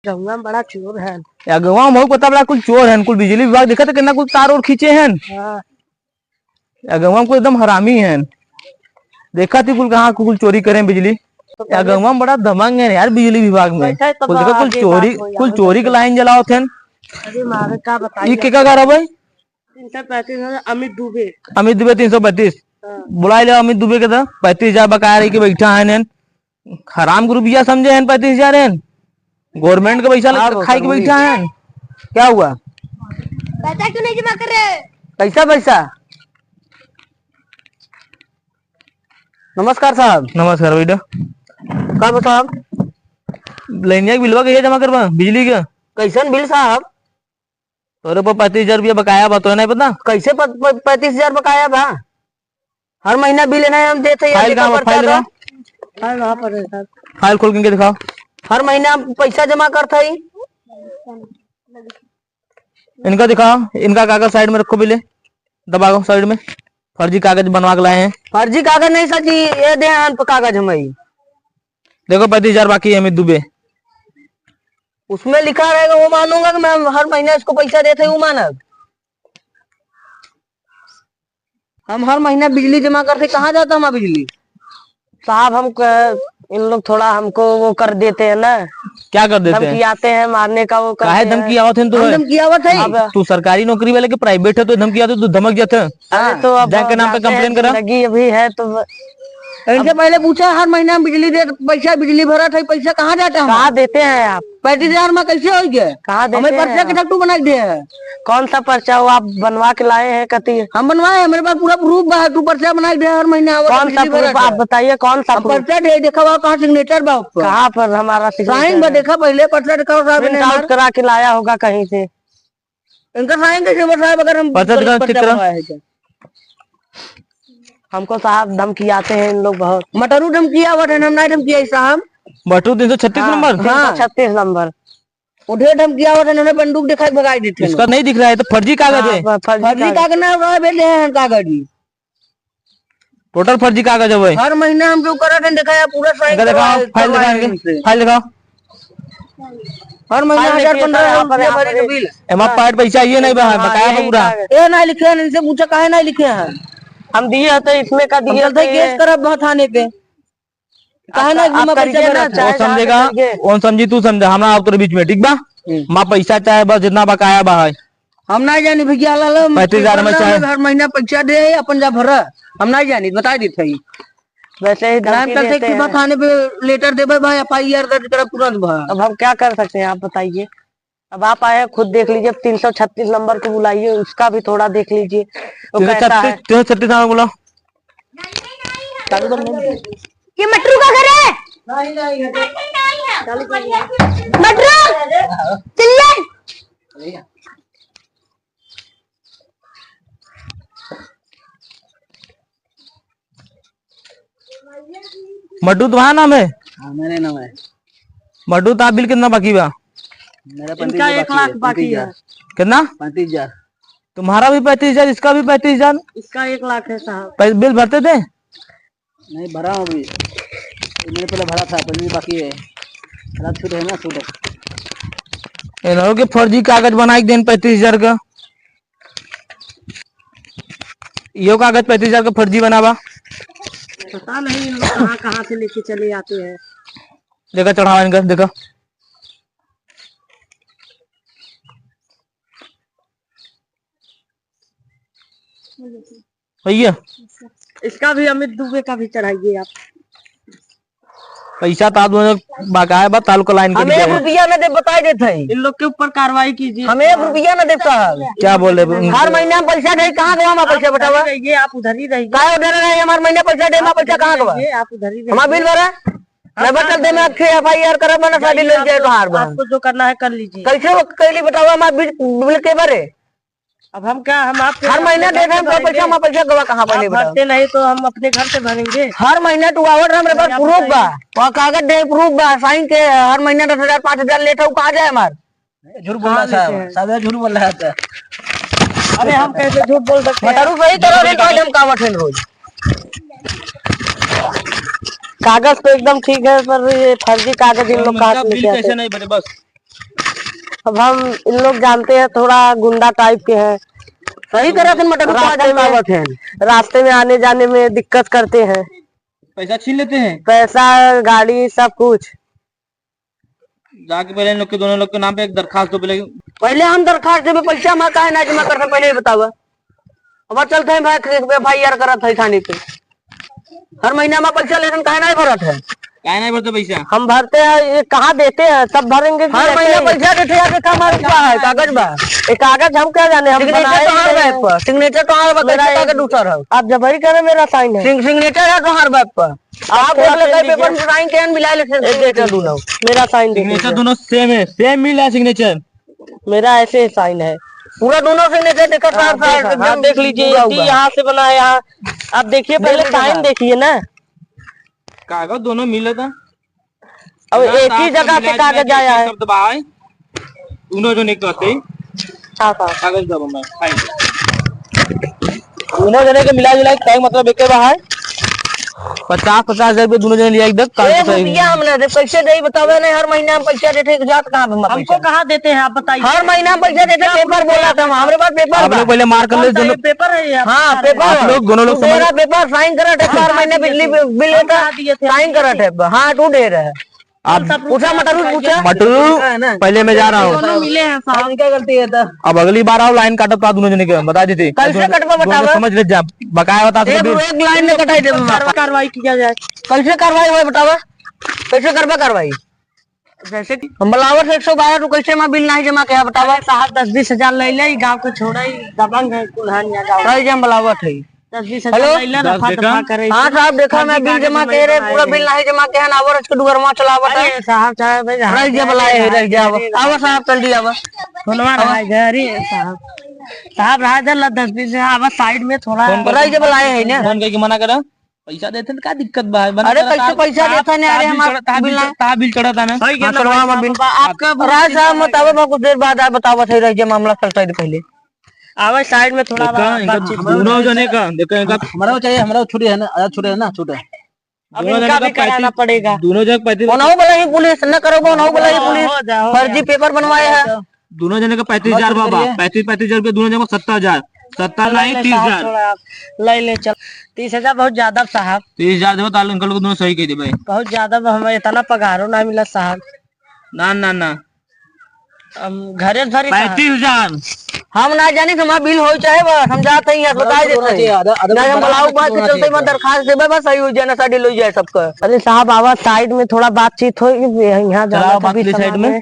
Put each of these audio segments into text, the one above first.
गंगा में बड़ा चोर है या गवा में पता बड़ा कुछ चोर है, कुल बिजली विभाग देखा था कितना कुछ तार और खींचे हैं। या गवा में एकदम हरामी है, देखा थी कुल कहाँ कुल चोरी करें बिजली। या गवा में बड़ा दबंग है यार बिजली विभाग में, कुल देखा कुल चोरी के लाइन जलाओ थे। अरे मारे का बताइए क्या कर रहा भाई? 335 अमित दुबे 335 बुला ले अमित दुबे के, 35,000 बकाया रही के बैठा है। हराम ग्रुप या समझे हैं 35,000 है, गवर्नमेंट का पैसा खाई के बैठा है। क्या हुआ? पैसा क्यों नहीं जमा कर रहे? पैसा नमस्कार साहब। नमस्कार बेटा। कब साहब लेनिया बिलवा कैसे जमा करवा बिजली का? कैसन बिल साहब? तोरे पर 35,000 बकाया बा, तो नहीं पता कैसे 35,000 बकाया बा? हर महीना बिल है हम देते हैं। फाइल खोल के दिखाओ। हर महीना पैसा जमा करता ही। इनका दिखाओ, इनका कागज साइड में रखो, बिले दबाओ साइड में। फर्जी कागज बनवा के लाए हैं। फर्जी कागज नहीं सर जी, ये दे कागज हमें। देखो 35,000 बाकी है अमित दुबे, उसमें लिखा रहेगा वो मानूंगा कि मैं हर महीना इसको पैसा देते हूँ मानक। हम हर महीना बिजली जमा करते, कहाँ जाता हमारा बिजली? साहब हम इन लोग थोड़ा हमको वो कर देते हैं ना। क्या कर देते हैं? धमकी आते हैं मारने का। वो काहे धमकी आवत है? धमकी आवत है? तू सरकारी नौकरी वाले के प्राइवेट है तो धमकी आते तू धमक जाते। अरे तो अब बैंक के नाम पे कंप्लेन करा लगी अभी है तो इनसे पहले पूछा हर महीना बिजली दे पैसा, बिजली भरा था पैसा कहाँ जाता है? कहाँ देते हैं आप? 35,000 में कैसे हो गया? कहाँ देते हैं? पर्चा के डट्टू बना दिए है। कौन सा पर्चा वो आप बनवा के लाए हैं? कती हम बनवाए हैं, मेरे पास पूरा प्रूफ है। तू पर्चा बना दिया हर महीना। कौन सा प्रूफ आप बताइए? कौन सा पर्चा देखा हुआ? कहाँ सिग्नेचर बा? कहाँ पर हमारा साइन बा? देखा पहले पर्चा दिखाओ साहब, करा के लाया होगा कहीं से। इनका साइन कैसे साहब? अगर हम पर्चा हमको साहब धमकी आते हैं इन लोग बहुत। मटरू धमकी आवत है, हम नहीं धमकी साहब। मटरू 336 नंबर? 336 नंबर उठे धमकी आवत है, उन्होंने बंदूक दिखाई भगाई देते। इसका नहीं दिख रहा है तो फर्जी कागज है। फर्जी कागज ना कागज ही टोटल फर्जी कागज है भाई। हर महीना हम जो करा दिखाया पूरा फाइल दिखाओ। हर महीना 1,500 बिल पार्ट पैसा ये नहीं बकाया पूरा। ये नहीं लिखे हैं, इनसे पूछा काहे नहीं लिखे हैं? हम दिए थे इसमें का दिए थे, केस करब थाने पे। काहे ना वो समझेगा कौन समझी तू समझा हमरा आप तेरे बीच में ठीक बा। माँ पैसा चाहे बस जितना बकाया बा है हम नहीं जानी भैया। 35,000 में चाहे हर महीना पैसा दे अपन जा भरा, हम नहीं जानी बता दी थी। वैसे ही थाने पे लेटर दे भाई, FIR दर्ज करा तुरंत। अब हम क्या कर सकते हैं आप बताइए? अब आप आए खुद देख लीजिए, 336 नंबर को बुलाइए, उसका भी थोड़ा देख लीजिए। 336 नंबर बुलाओ। ये मटरू का घर है? नहीं मटरू चलिए। मड्डू तुम्हारा नाम है? हाँ मेरे नाम है। मड्डू तो बिल कितना बाकी बा? मेरा 1 लाख बाकी है। कितना? 35,000। तुम्हारा भी 35,000, इसका भी 35,000। इसका 1 लाख है साहब। बिल भरते थे? नहीं भरा हूँ अभी, मैंने पहले भरा था, पहले बाकी है। छूट है ना, छूट है। के फर्जी कागज बनाई देन 35,000 का। यो कागज 35,000 का फर्जी बनावा। पता नहीं इन लोग कहाँ से लेके चले आते हैं। देखा चढ़ावा इनका, देखा भैया। इसका भी अमित दुबे का भी चढ़ाइए आप। पैसा बकाया बा तालुका लाइन। हमें 1 रुपया न दे बताई देते हैं। इन लोग के ऊपर कार्रवाई कीजिए। हमें 1 रुपया न देता है। क्या बोले? हर महीना पैसा दे, कहाँ गया हमारा पैसा? बतावा आप उधर ही रहिए। कहाँ उधर रहे? हमारे महीना पैसा दे, पैसा कहाँ गया? आप उधर ही हमारा बिल भरा बता दे। मैं FIR करा मैंने शादी ले जाए तो हार। आपको जो करना है कर लीजिए। कैसे कैली बताओ? हमारा बिल के भरे? अब हम क्या, हम आपके हर महीना दे रहे हैं पैसा, हमारा पैसा गवा कहाँ पहले भरते नहीं तो हम अपने घर से भरेंगे। हर महीना तू आवत मेरे पास प्रूफ बा, वहाँ कागज दे प्रूफ बा साइन के। हर महीना 10,000 5,000 लेता हूँ, कहाँ जाए हमार? झूठ बोल रहा है, झूठ बोल रहा है। अरे हम कैसे झूठ बोल सकते हैं? मटारू सही करो रे, तो हम कावट है रोज। कागज तो एकदम ठीक है, पर ये फर्जी कागज इन लोग कहाँ से बिल लेके आते कैसे हैं? नहीं बने बस। अब हम इन लोग जानते हैं थोड़ा गुंडा टाइप के हैं, सही तरह से मटर रास्ते में आने जाने में दिक्कत करते हैं, पैसा छीन लेते हैं। पैसा गाड़ी सब कुछ। जाके पहले इन लोग के दोनों लोग के नाम पे एक दरखास्त दो पहले हम दरखास्त देवे, पैसा हम काहे ना जमा करते पहले ही बतावा। अब चलते हैं भाई यार करत है थाने पे, हर महीना में पैसा लेकिन काहे नहीं भरत है? काहे नहीं भरते पैसा? हम भरते हैं, ये कहाँ देते हैं, सब भरेंगे। हर महीना पैसा देते हैं, काम है कागज बा, एक कागज हम क्या जाने, हम सिग्नेचर तो हर कागज दूसरा है। आप जबरी करे, मेरा साइन है, सिग्नेचर है तो हर बात पर आप पेपर साइन के मिला ले, मेरा साइन सिग्नेचर दोनों सेम है, सेम मिला सिग्नेचर, मेरा ऐसे साइन है पूरा दोनों सिग्नेचर देखकर देख लीजिए, यहाँ से बना है, यहाँ आप देखिए, पहले साइन देखिए ना, कागज दोनों मिला था। अब एक ही जगह से कागज आया है। दोनों जो नहीं कहते कागज दबा मैं दोनों जने के मिला जुला के मतलब एक बाहर 50,000 रुपये दोनों जने लिया इधर। हमने पैसे दे बतावे नहीं, हर महीना हम पैसा देते जात कहाँ पे? हमको कहाँ देते हैं आप बताइए? हर महीना हम पैसा देते, पेपर बोला था हमारे पास, पेपर आप लोग पहले मार कर ले दोनों पेपर है। हाँ पेपर, आप लोग दोनों लोग मेरा पेपर साइन करा है, हर महीने बिजली बिल साइन करा है। हाँ तू दे रहा है, आप पूछा मटरू, पूछा मटरू, पहले मैं जा रहा हूँ, मिले हैं साहब, क्या गलती है? अब अगली बार आओ लाइन काटो तो दोनों जने के बता देते। कल से कटवा बताओ, समझ ले जा, बकाया बता एक लाइन में कटाई दे, कार्रवाई किया जाए। कल से कार्रवाई हुआ बतावा, कैसे करवा कार्रवाई? जैसे कि हम बलावट 112 तो कैसे में बिल नहीं जमा किया बतावा? साहब 10-20 हजार ले ले, गाँव को छोड़ा ही दबंग है, कुल्हान बलावट है। 10-20 हजार ले ले, रफा दफा करे। हाँ साहब देखा, मैं बिल जमा कर रहे, पूरा बिल नहीं जमा किया ना, और इसको दुगरमा चलावत है साहब। साहब रह जा बुलाए है, रह जा आवा साहब, जल्दी आवा, फोनवा रहा घर ही साहब। साहब रहा जल्द 10-20 आवा साइड में थोड़ा रह जा बुलाए है ना, फोन करके मना करा, पैसा देते क्या दिक्कत बा? अरे कैसे पैसा देते नहीं? अरे हमारा बिल चढ़ा था ना, आपका राज साहब बताओ, मैं कुछ देर बाद आप बताओ सही रह जा, मामला चलता है पहले आवाज साइड में थोड़ा दोनों जने का देखो, हमारा चाहिए, हमारा छुट्टी है ना, छुट्टी है ना, छुट्टी अब इनका भी कराना पड़ेगा। दोनों जगह 35 बोला ही पुलिस न करो, बोला ही पुलिस फर्जी पेपर बनवाए हैं। दोनों जने का 35,000 बाबा, 35,000 रुपये दोनों जगह 70,000, 70 नहीं 30,000 ले ले चल। 30,000 बहुत ज्यादा साहब, 30,000 देखो ताल अंकल को दोनों सही कह दे भाई, बहुत ज्यादा, हमें इतना पगारो ना मिला साहब। ना ना ना घरे भरी 35,000 हम ना जाने, हमारा बिल हो चाहे बस हम जाते ही बता देते हैं, हम बुलाओ बात के चलते मैं दरखास्त देवे, बस सही हो जाए ना, साड़ी लो जाए सबका। अरे साहब आवाज साइड में थोड़ा बातचीत हो, यहाँ साइड में।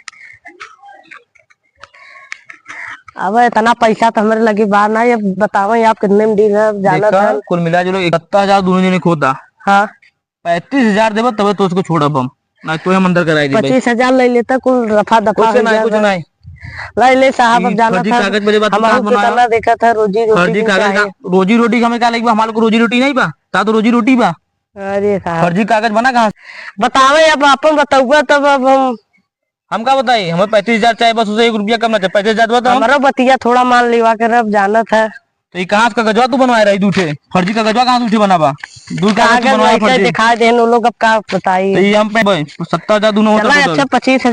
अब इतना पैसा तो हमारे लगी बार ना, ये बताओ आप कितने में डील है? जाना था कुल मिला जुलो 71,000 दोनों जने खोदा। हाँ 35,000 देबो तब तो उसको छोड़ब हम, ना तो हम अंदर कराई दे। 25,000 ले लेता, कुल रफा दफा कुछ नहीं ले ले साहब। अब जाना था, कागज बजे बात हमारा देखा था रोजी रोटी, रोजी रोटी हमें क्या लगी? हमारे को रोजी रोटी नहीं बा, ता तो रोजी रोटी बा। अरे साहब फर्जी कागज बना कहाँ? बतावे, अब अपन बताऊंगा तब। अब हम क्या बताइए, हमें 35,000 चाहिए, बस उसे 1 रुपया कम ना चाहिए, 35,000 बताओ। हमारा बतिया थोड़ा मान लिवा कर अब जाना था। तो ये कहाँ का गजवा तू बनवाए रही? दूठे फर्जी का गजवा कहाँ दूठे बनाबा? दूर कागज बनवाए फर्जी दिखा दे लोग, अब क्या बताइए। हम पे 70,000 दोनों होता। अच्छा 25,000